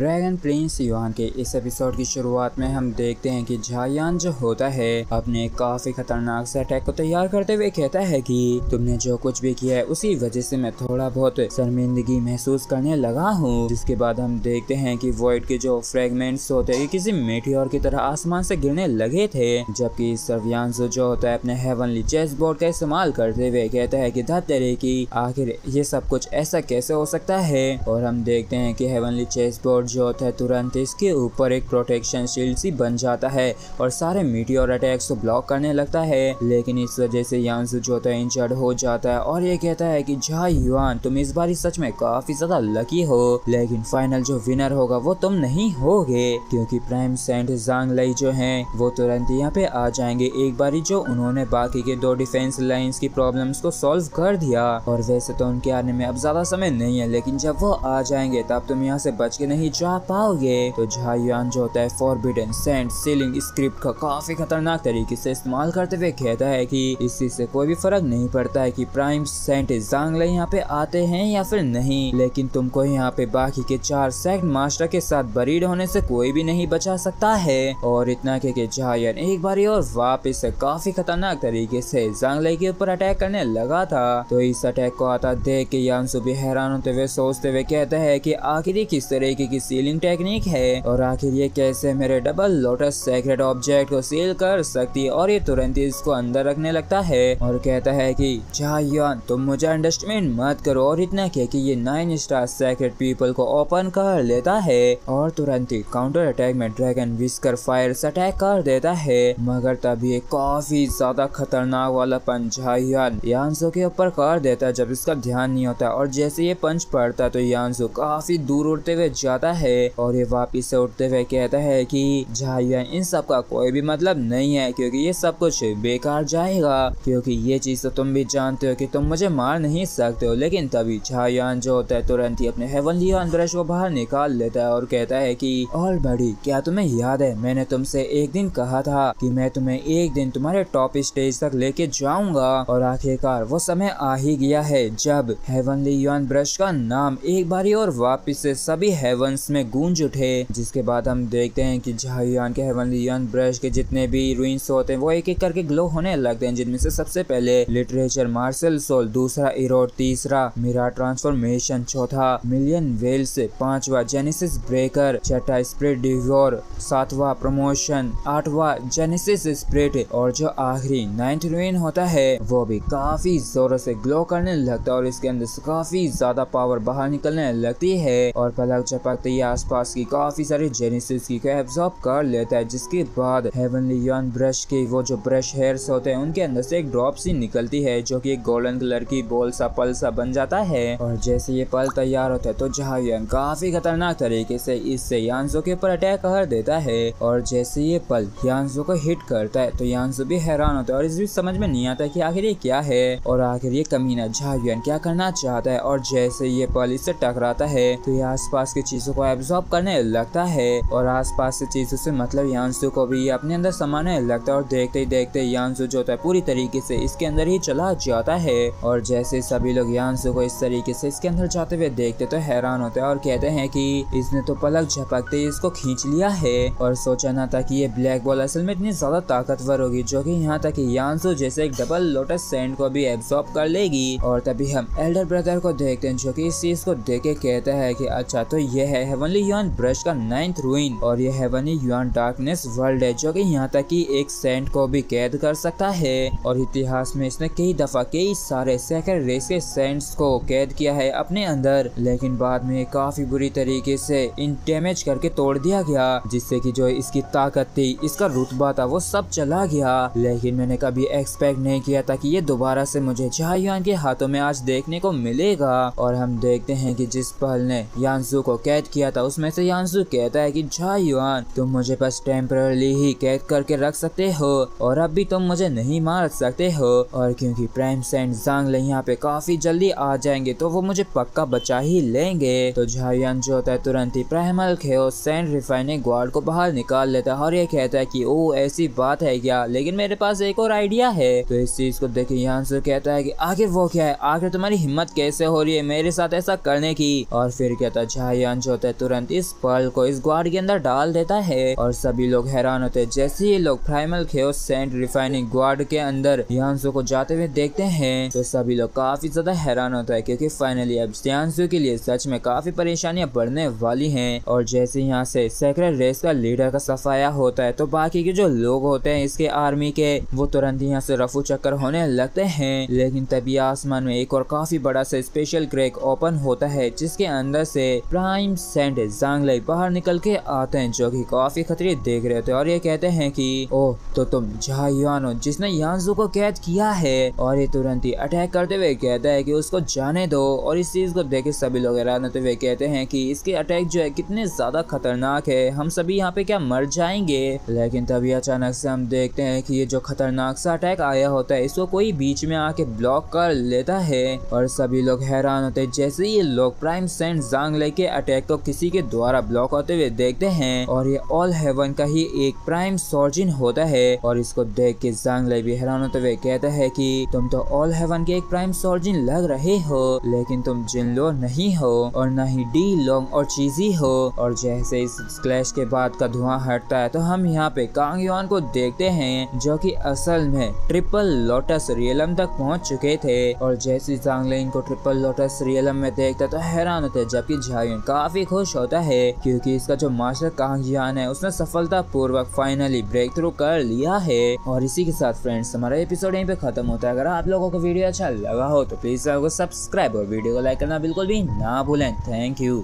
Dragon Prince yuan के इस episode की शुरुआत में हम देखते हैं कि झायान जो होता है अपने काफी खतरनाक से अटैक को तैयार करते हुए कहता है कि तुमने जो कुछ भी किया है उसी वजह से मैं थोड़ा बहुत शर्मिंदगी महसूस करने लगा हूँ। जिसके बाद हम देखते हैं कि वॉइड के जो फ्रेगमेंट्स होते हैं किसी मेटियोर की तरह आसमान से गिरने लगे थे, जबकि सर्वियांसो जो होता है अपने हेवनली चेस बोर्ड का इस्तेमाल करते हुए कहता है कि धत्तेरे की आखिर ये सब कुछ ऐसा कैसे हो सकता है। और हम देखते हैं कि हेवनली चेस बोर्ड जो होता है तुरंत इसके ऊपर एक प्रोटेक्शन शील्ड सी बन जाता है और सारे मीटियोर अटैक्स को ब्लॉक करने लगता है। लेकिन इस वजह से यांसु जो होता है इंजर्ड हो जाता है और ये कहता है कि झा युआन तुम इस बार सच में काफी ज्यादा लकी हो, लेकिन फाइनल जो विनर होगा वो तुम नहीं होगे, क्योंकि प्राइम सेंट जांग लई जो हैं वो तुरंत यहाँ पे आ जाएंगे एक बारी जो उन्होंने बाकी के दो डिफेंस लाइंस की प्रॉब्लम्स को सॉल्व कर दिया। और वैसे तो उनके आने में अब ज्यादा समय नहीं है, लेकिन जब वो आ जाएंगे तब तुम यहाँ से बच के नहीं जा पाओगे। तो झा युआन जो होता है फॉरबिडन सेंट सीलिंग स्क्रिप्ट का काफी खतरनाक तरीके से इस्तेमाल करते हुए कहता है कि इस चीज से कोई भी फर्क नहीं पड़ता है कि प्राइम सेंट जांग लई यहाँ पे आते हैं या फिर नहीं, लेकिन तुमको यहाँ पे बाकी के 4 सेक्ट मास्टर के साथ बरीड होने से कोई भी नहीं बचा सकता है। और इतना कि झा युआन एक बारी और वापस से काफी खतरनाक तरीके से जांग लई के ऊपर अटैक करने लगा था। तो इस अटैक को आता देख के यांसु भी हैरान होते हुए सोचते हुए कहता है कि आखिर ये किस तरीके की सीलिंग टेक्निक है और आखिर ये कैसे मेरे डबल लोटस सेक्रेट ऑब्जेक्ट को सील कर सकती है। और ये तुरंत इसको अंदर रखने लगता है और कहता है कि झा युआन तुम मुझे अंडरस्टैंड मत करो। और इतना कि ये 9 स्टार सेक्रेट पीपल को ओपन कर लेता है और तुरंत ही काउंटर अटैक में ड्रैगन विस्कर फायर से अटैक कर देता है। मगर तभी एक काफी ज्यादा खतरनाक वाला पंच झा युआन यांसु के ऊपर कर देता है जब इसका ध्यान नहीं होता। और जैसे ये पंच पड़ता है तो यांसु काफी दूर उड़ते हुए जाता है और ये वापिस से उठते हुए कहता है कि झा युआन इन सब का कोई भी मतलब नहीं है, क्योंकि ये सब कुछ बेकार जाएगा, क्योंकि ये चीज तो तुम भी जानते हो कि तुम मुझे मार नहीं सकते हो। लेकिन तभी झा युआन जो होता है तुरंत ही अपने हेवनली ब्रश को बाहर निकाल लेता है और कहता है कि ऑल बडी क्या तुम्हें याद है मैंने तुमसे एक दिन कहा था कि मैं तुम्हें एक दिन तुम्हारे टॉप स्टेज तक लेके जाऊंगा। और आखिरकार वो समय आ ही गया है जब हेवनली युआन ब्रश का नाम एक बारी और वापिस से सभी हेवंस में गूंज उठे। जिसके बाद हम देखते हैं कि झा युआन के हेवनली युआन ब्रश के जितने भी रुइंस होते हैं वो एक एक करके ग्लो होने लगते हैं, जिनमें से सबसे पहले लिटरेचर मार्शल सोल, दूसरा इरोड, तीसरा मिरा ट्रांसफॉर्मेशन, चौथा मिलियन वेल्स, पांचवा जेनेसिस ब्रेकर, छठा स्प्रिट डिवोर, सातवां प्रमोशन, आठवां जेनेसिस स्प्रिट और जो आखिरी 9th रुइन होता है वो भी काफी जोरों से ग्लो करने लगता है और इसके अंदर से काफी ज्यादा पावर बाहर निकलने लगती है और पलक झपकते ही आसपास की काफी सारी जेनेसिस की एब्जॉर्ब कर लेता है। जिसके बाद हेवनली युआन ब्रश के वो जो ब्रश हेयर्स होते हैं उनके अंदर से एक ड्रॉप सी निकलती है जो कि एक गोल्डन कलर की बॉल सा पल सा बन जाता है। और जैसे ये पल तैयार होता है तो झा युआन काफी खतरनाक तरीके से इससे यांसु के ऊपर अटैक कर देता है। और जैसे ये पल यांसु को हिट करता है तो यांसु भी हैरान होता है और इस भी समझ में नहीं आता कि आखिर ये क्या है और आखिर ये कमीना झा युआन क्या करना चाहता है। और जैसे ये पल इससे टकराता है तो ये आसपास की चीजों को एब्जॉर्ब करने लगता है और आसपास से चीजों से मतलब यांसु को भी अपने अंदर समाने लगता है। और देखते ही देखते यांसु जो होता है पूरी तरीके से इसके अंदर ही चला जाता है। और जैसे सभी लोग यांसु को इस तरीके से इसके अंदर जाते हुए देखते तो हैरान होते हैं और कहते हैं कि इसने तो पलक झपकते इसको खींच लिया है और सोचा ना था कि ये ब्लैक बॉल असल में इतनी ज्यादा ताकतवर होगी जो कि यहाँ तक यांसु जैसे एक डबल लोटस सेंट को भी एब्जॉर्ब कर लेगी। और तभी हम एल्डर ब्रदर को देखते हैं जो कि इस चीज को देख के कहता है कि अच्छा तो ये है हेवनली युआन ब्रश का 9th रुइन और ये हेवनली युआन डार्कनेस वर्ल्ड है जो कि यहाँ तक कि एक सेंट को भी कैद कर सकता है। और इतिहास में इसने कई दफा कई सारे सेक्रेट रेस के सेंट्स को कैद किया है अपने अंदर, लेकिन बाद में काफी बुरी तरीके से इन डैमेज करके तोड़ दिया गया, जिससे कि जो इसकी ताकत थी इसका रुतबा था वो सब चला गया। लेकिन मैंने कभी एक्सपेक्ट नहीं किया था कि ये दोबारा से मुझे झा युआन के हाथों में आज देखने को मिलेगा। और हम देखते हैं कि जिस पल ने यांसु को कैद किया था उसमें से यांसु कहता है कि झा युआन तुम मुझे बस टेम्पररी ही कैद करके रख सकते हो और अब भी तुम मुझे नहीं मार सकते हो। और क्योंकि प्राइम सेंट जांग लई यहाँ पे काफी जल्दी आ जाएंगे तो वो मुझे पक्का बचा ही लेंगे। तो झा युआन जो होता है तुरंत ही प्राइमल खेओस सेंट रिफाइनिंग गार्ड को बाहर निकाल लेता है और ये कहता है कि ओ ऐसी बात है क्या, लेकिन मेरे पास एक और आइडिया है। तो इस चीज को देख यांसु कहता है कि आखिर वो क्या है, आखिर तुम्हारी हिम्मत कैसे हो रही है मेरे साथ ऐसा करने की। और फिर कहता है झा युआन जो होता है होता है तुरंत इस पर्ल को इस ग्वाड के अंदर डाल देता है और सभी लोग हैरान होते हैं। जैसे ही लोग प्राइमल खेओस सेंट रिफाइनिंग ग्वाड के अंदर यांसो को जाते हुए देखते हैं तो सभी लोग काफी ज्यादा हैरान होता है, क्योंकि फाइनली अब यांसो के लिए सच में काफी परेशानियां बढ़ने वाली हैं। और जैसे यहाँ से सेक्रेट रेस का लीडर का सफाया होता है तो बाकी के जो लोग होते हैं इसके आर्मी के वो तुरंत यहाँ से रफू चक्कर होने लगते हैं। लेकिन तभी आसमान में एक और काफी बड़ा सा स्पेशल क्रैक ओपन होता है जिसके अंदर से प्राइम सेंट ज़ांगलाई बाहर निकल के आते हैं, जो कि काफी खतरे देख रहे थे और ये कहते हैं कि ओह तो तुम झायान हो जिसने यांसो को कैद किया है। और ये तुरंत ही अटैक करते हुए कहता है कि उसको जाने दो। और इस चीज को देख के सभी लोग हैरान होते हुए कहते हैं कि इसके अटैक जो है कितने ज्यादा खतरनाक है, हम सभी यहाँ पे क्या मर जाएंगे। लेकिन तभी अचानक से हम देखते हैं कि ये जो खतरनाक सा अटैक आया होता है इसको कोई बीच में आके ब्लॉक कर लेता है और सभी लोग हैरान होते हैं। जैसे ये लोग प्राइम सेंट ज़ांगलाई के अटैक को किसी के द्वारा ब्लॉक होते हुए देखते हैं और ये ऑल हेवन का ही एक प्राइम सर्जन होता है। और इसको देख के ज़ांगलाई भी हैरान होते हुए कहता है कि तुम तो ऑल हेवन के एक प्राइम सर्जन लग रहे हो, लेकिन तुम जिनलो नहीं हो और न ही डी लोंग और चीजी हो। और जैसे इस क्लैश के बाद का धुआं हटता है तो हम यहाँ पे कांग युआन को देखते हैं जो कि असल में ट्रिपल लोटस रियलम तक पहुंच चुके थे। और जैसे ज़ांगलाई को ट्रिपल लोटस रियलम में देखता तो हैरान होते, जबकि झायुन काफी खुश होता है क्योंकि इसका जो मास्टर कांग युआन है उसने सफलता पूर्वक फाइनली ब्रेक थ्रू कर लिया है। और इसी के साथ फ्रेंड्स हमारा एपिसोड यहीं पे खत्म होता है। अगर आप लोगों को वीडियो अच्छा लगा हो तो प्लीज सब्सक्राइब और वीडियो को लाइक करना बिल्कुल भी ना भूलें। Thank you.